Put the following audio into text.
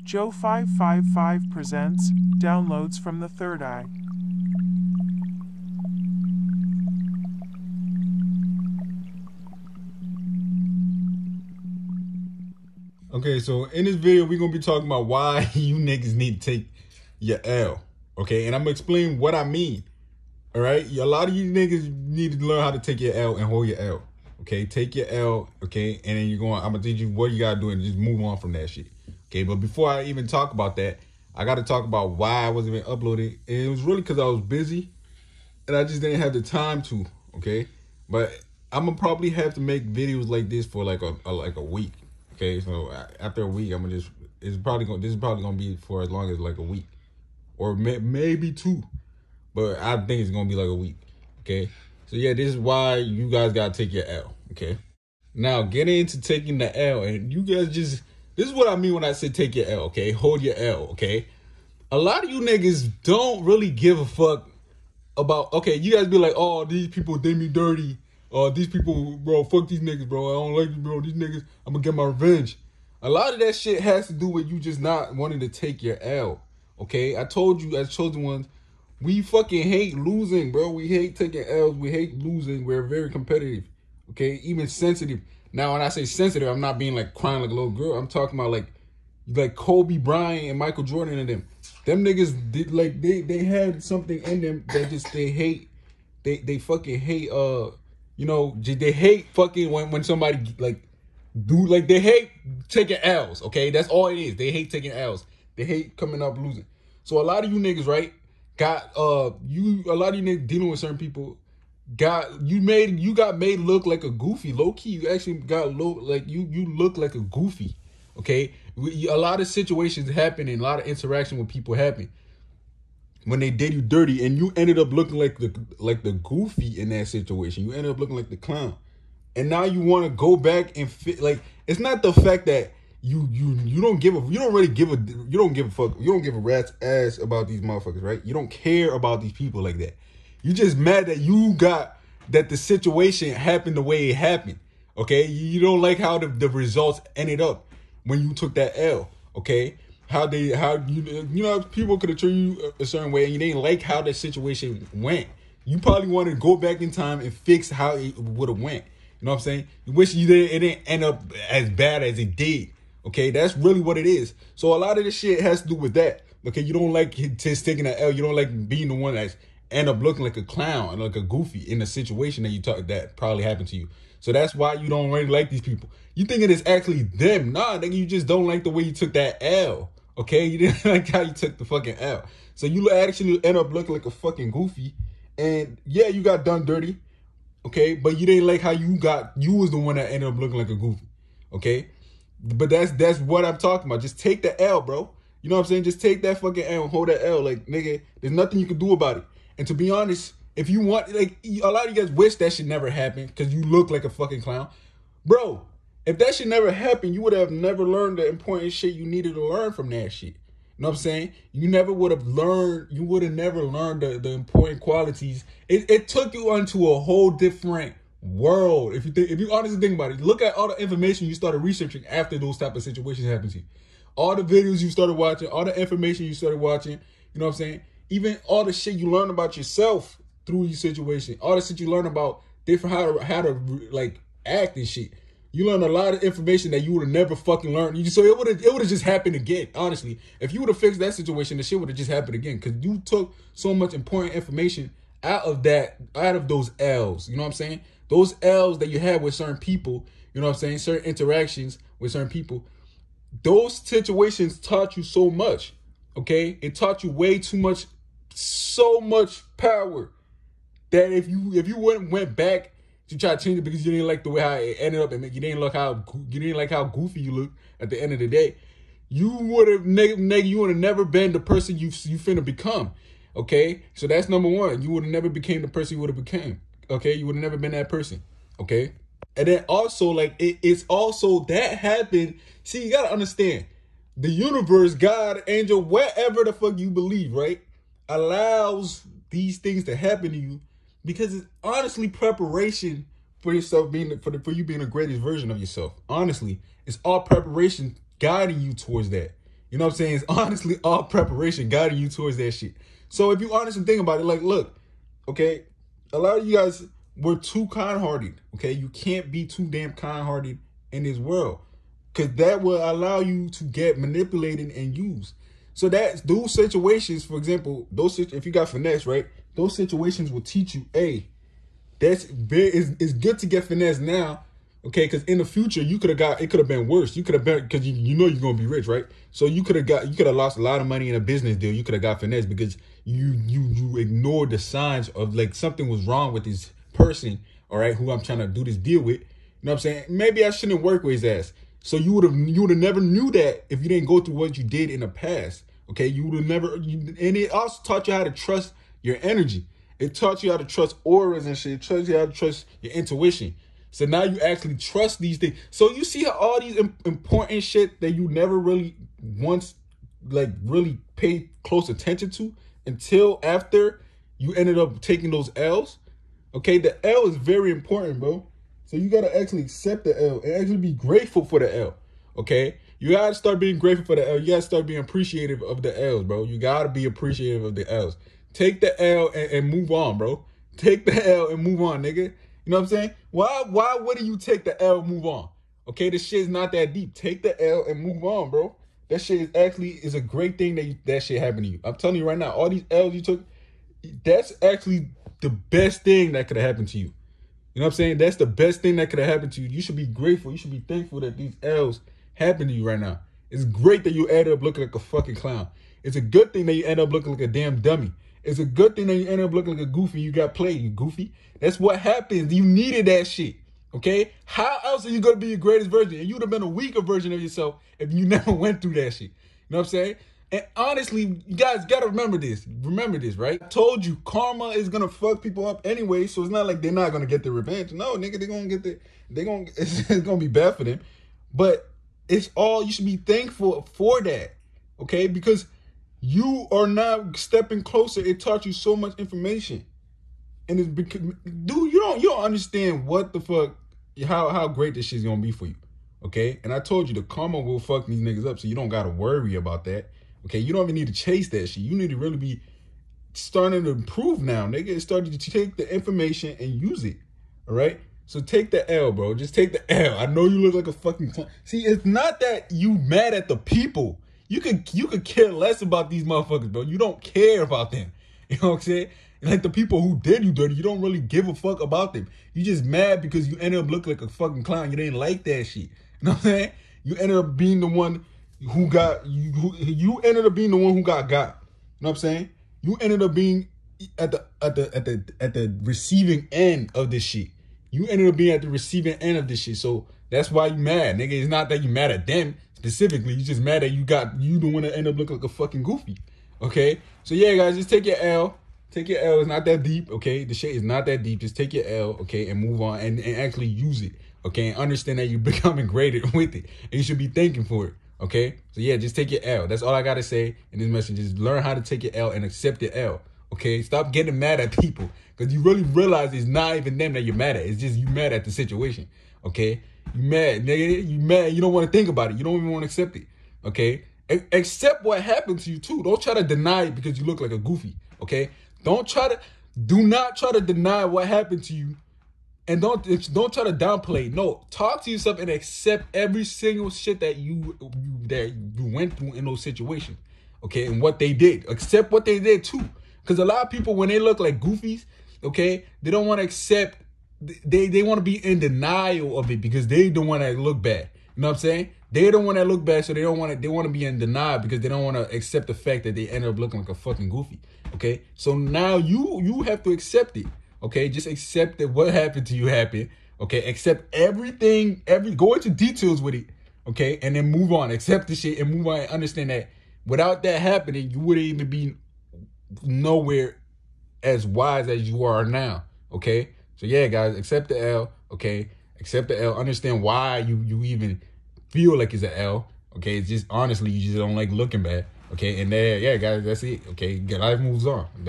Joe 555 presents Downloads from the Third Eye. Okay, so in this video, we're going to be talking about why you niggas need to take your L. Okay, and I'm going to explain what I mean. All right, a lot of you niggas need to learn how to take your L and hold your L. Okay, take your L, okay, and then you're going, I'm going to teach you what you got to do and just move on from that shit. Okay, but before I even talk about that, I got to talk about why I wasn't even uploading. And it was really because I was busy and I just didn't have the time to, okay? But I'm going to probably have to make videos like this for like a week. Okay, so after a week, I'm gonna just this is probably gonna be for as long as like a week, or maybe two, but I think it's gonna be like a week. Okay, so yeah, this is why you guys gotta take your L. Okay, now getting into taking the L, and you guys this is what I mean when I say take your L. Okay, hold your L. Okay, a lot of you niggas don't really give a fuck about. Okay, you guys be like, oh, these people did me dirty. These people, bro, fuck these niggas, bro. I don't like you, bro. These niggas, I'm gonna get my revenge. A lot of that shit has to do with you just not wanting to take your L. Okay? I told you as chosen ones, we fucking hate losing, bro. We hate taking L's. We hate losing. We're very competitive. Okay? Even sensitive. Now, when I say sensitive, I'm not being like crying like a little girl. I'm talking about like Kobe Bryant and Michael Jordan and them. Them niggas did like they had something in them that just they hate. They fucking hate you know, they hate fucking when somebody they hate taking L's, okay? That's all it is. They hate taking L's. They hate coming up losing. So a lot of you niggas, right, got a lot of you niggas dealing with certain people got made look like a goofy. Low key, you actually got you look like a goofy, okay? A lot of situations happen and a lot of interaction with people happen when they did you dirty, and you ended up looking like the goofy in that situation. You ended up looking like the clown, and now you want to go back and fit. Like, it's not the fact that you don't give a fuck. You don't give a rat's ass about these motherfuckers, right? You don't care about these people like that. You just mad that the situation happened the way it happened. Okay, you don't like how the results ended up when you took that L. Okay. How you know people could have treated you a certain way and you didn't like how the situation went. You probably want to go back in time and fix how it would have went. You know what I'm saying? You wish it didn't end up as bad as it did. Okay, that's really what it is. So a lot of this shit has to do with that. Okay, you don't like just taking an L. You don't like being the one that's end up looking like a clown, like a goofy in a situation that probably happened to you. So that's why you don't really like these people. You thinking it's actually them. Nah, nigga, you just don't like the way you took that L. Okay, you didn't like how you took the fucking L. So you actually end up looking like a fucking goofy. And yeah, you got done dirty. Okay, but you didn't like how you was the one that ended up looking like a goofy. Okay, but that's what I'm talking about. Just take the L, bro. You know what I'm saying? Just take that fucking L and hold that L. Like, nigga, there's nothing you can do about it. And to be honest, if you want, like, a lot of you guys wish that shit never happened because you look like a fucking clown. Bro, if that shit never happened, you would have never learned the important shit you needed to learn from that shit. You know what I'm saying? You would have never learned the important qualities. It took you onto a whole different world. If you honestly think about it, look at all the information you started researching after those type of situations happened to you. All the videos you started watching, all the information you started watching, you know what I'm saying? Even all the shit you learn about yourself through your situation, all the shit you learn about different how to like act and shit. You learn a lot of information that you would have never fucking learned. So it would have just happened again. Honestly, if you would have fixed that situation, the shit would have just happened again because you took so much important information out of those L's. You know what I'm saying? Those L's that you had with certain people. You know what I'm saying? Certain interactions with certain people. Those situations taught you so much. Okay, it taught you way too much, so much power that if you went back to try to change it because you didn't like the way how it ended up and you didn't like how goofy you look at the end of the day, you would have never been the person you finna become. Okay, so that's number one. You would have never became the person you would have became. Okay, you would have never been that person. Okay, and then also like it's also that happened. See, you gotta understand. The universe, God, angel, whatever the fuck you believe, right, allows these things to happen to you because it's honestly preparation for yourself for you being the greatest version of yourself. Honestly, it's all preparation guiding you towards that. You know what I'm saying? It's honestly all preparation guiding you towards that shit. So if you honestly think about it, like, look, okay, a lot of you guys were too kind-hearted. Okay, you can't be too damn kind-hearted in this world, because that will allow you to get manipulated and used. So that's those situations, for example, if you got finesse, right? Those situations will teach you, hey, it's good to get finesse now, okay? Because in the future, it could have been worse. You could have been, because you know you're gonna be rich, right? So you could have lost a lot of money in a business deal. You could have got finesse because you ignored the signs of, like, something was wrong with this person, all right, who I'm trying to do this deal with. You know what I'm saying? Maybe I shouldn't work with his ass. So you would have never knew that if you didn't go through what you did in the past. Okay, you would have never. And it also taught you how to trust your energy. It taught you how to trust auras and shit. It taught you how to trust your intuition. So now you actually trust these things. So you see how all these important shit that you never really once, like, really paid close attention to until after you ended up taking those L's. Okay, the L is very important, bro. So you gotta actually accept the L and actually be grateful for the L. Okay, you gotta start being grateful for the L. You gotta start being appreciative of the L's, bro. You gotta be appreciative of the L's. Take the L and move on, bro. Take the L and move on, nigga. You know what I'm saying? Why wouldn't you take the L and move on? Okay, this shit is not that deep. Take the L and move on, bro. That shit is a great thing that shit happened to you. I'm telling you right now, all these L's you took, that's actually the best thing that could have happened to you. You know what I'm saying? That's the best thing that could have happened to you. You should be grateful. You should be thankful that these L's happen to you right now. It's great that you ended up looking like a fucking clown. It's a good thing that you end up looking like a damn dummy. It's a good thing that you end up looking like a goofy. You got played, you goofy. That's what happens. You needed that shit. Okay? How else are you going to be your greatest version? And you would have been a weaker version of yourself if you never went through that shit. You know what I'm saying? And honestly, you guys got to remember this. Remember this, right? I told you, karma is going to fuck people up anyway, so it's not like they're not going to get their revenge. No, nigga, it's going to be bad for them. But it's all, you should be thankful for that, okay? Because you are now stepping closer. It taught you so much information. And it's because, dude, you don't understand what the fuck, how great this shit's going to be for you, okay? And I told you, the karma will fuck these niggas up, so you don't got to worry about that. Okay, you don't even need to chase that shit. You need to really be starting to improve now, nigga. It's starting to take the information and use it, all right? So take the L, bro. Just take the L. I know you look like a fucking clown. See, it's not that you mad at the people. You could care less about these motherfuckers, bro. You don't care about them. You know what I'm saying? Like the people who did you dirty, you don't really give a fuck about them. You just mad because you ended up looking like a fucking clown. You didn't like that shit. You know what I'm saying? You ended up being the one who got you ended up being the one who got. You know what I'm saying? You ended up being at the receiving end of this shit. You ended up being at the receiving end of this shit. So that's why you mad, nigga. It's not that you mad at them specifically. You just mad that you the one that end up looking like a fucking goofy. Okay? So yeah, guys, just take your L. Take your L. It's not that deep, okay? The shit is not that deep. Just take your L, okay, and move on and actually use it. Okay? And understand that you're becoming greater with it. And you should be thanking for it. Okay, so yeah, just take your L. That's all I gotta say in this message. Just learn how to take your L and accept your L. Okay, stop getting mad at people because you really realize it's not even them that you're mad at. It's just you mad at the situation. Okay, you mad, nigga. You mad. You don't want to think about it. You don't even want to accept it. Okay, accept what happened to you too. Don't try to deny it because you look like a goofy. Okay, do not try to deny what happened to you. And don't try to downplay. No, talk to yourself and accept every single shit that you went through in those situations. Okay, and what they did. Accept what they did too. Because a lot of people, when they look like goofies, okay, they don't want to accept. They want to be in denial of it because they don't want to look bad. You know what I'm saying? They don't want to look bad, so they want to be in denial because they don't want to accept the fact that they end up looking like a fucking goofy. Okay, so now you have to accept it. Okay, just accept that what happened to you happened. Okay, accept everything, go into details with it. Okay, and then move on. Accept the shit and move on and understand that without that happening, you wouldn't even be nowhere as wise as you are now. Okay, so yeah, guys, accept the L. Okay, accept the L. Understand why you even feel like it's an L. Okay, it's just honestly you just don't like looking bad. Okay, and yeah, guys, that's it. Okay, life moves on. That's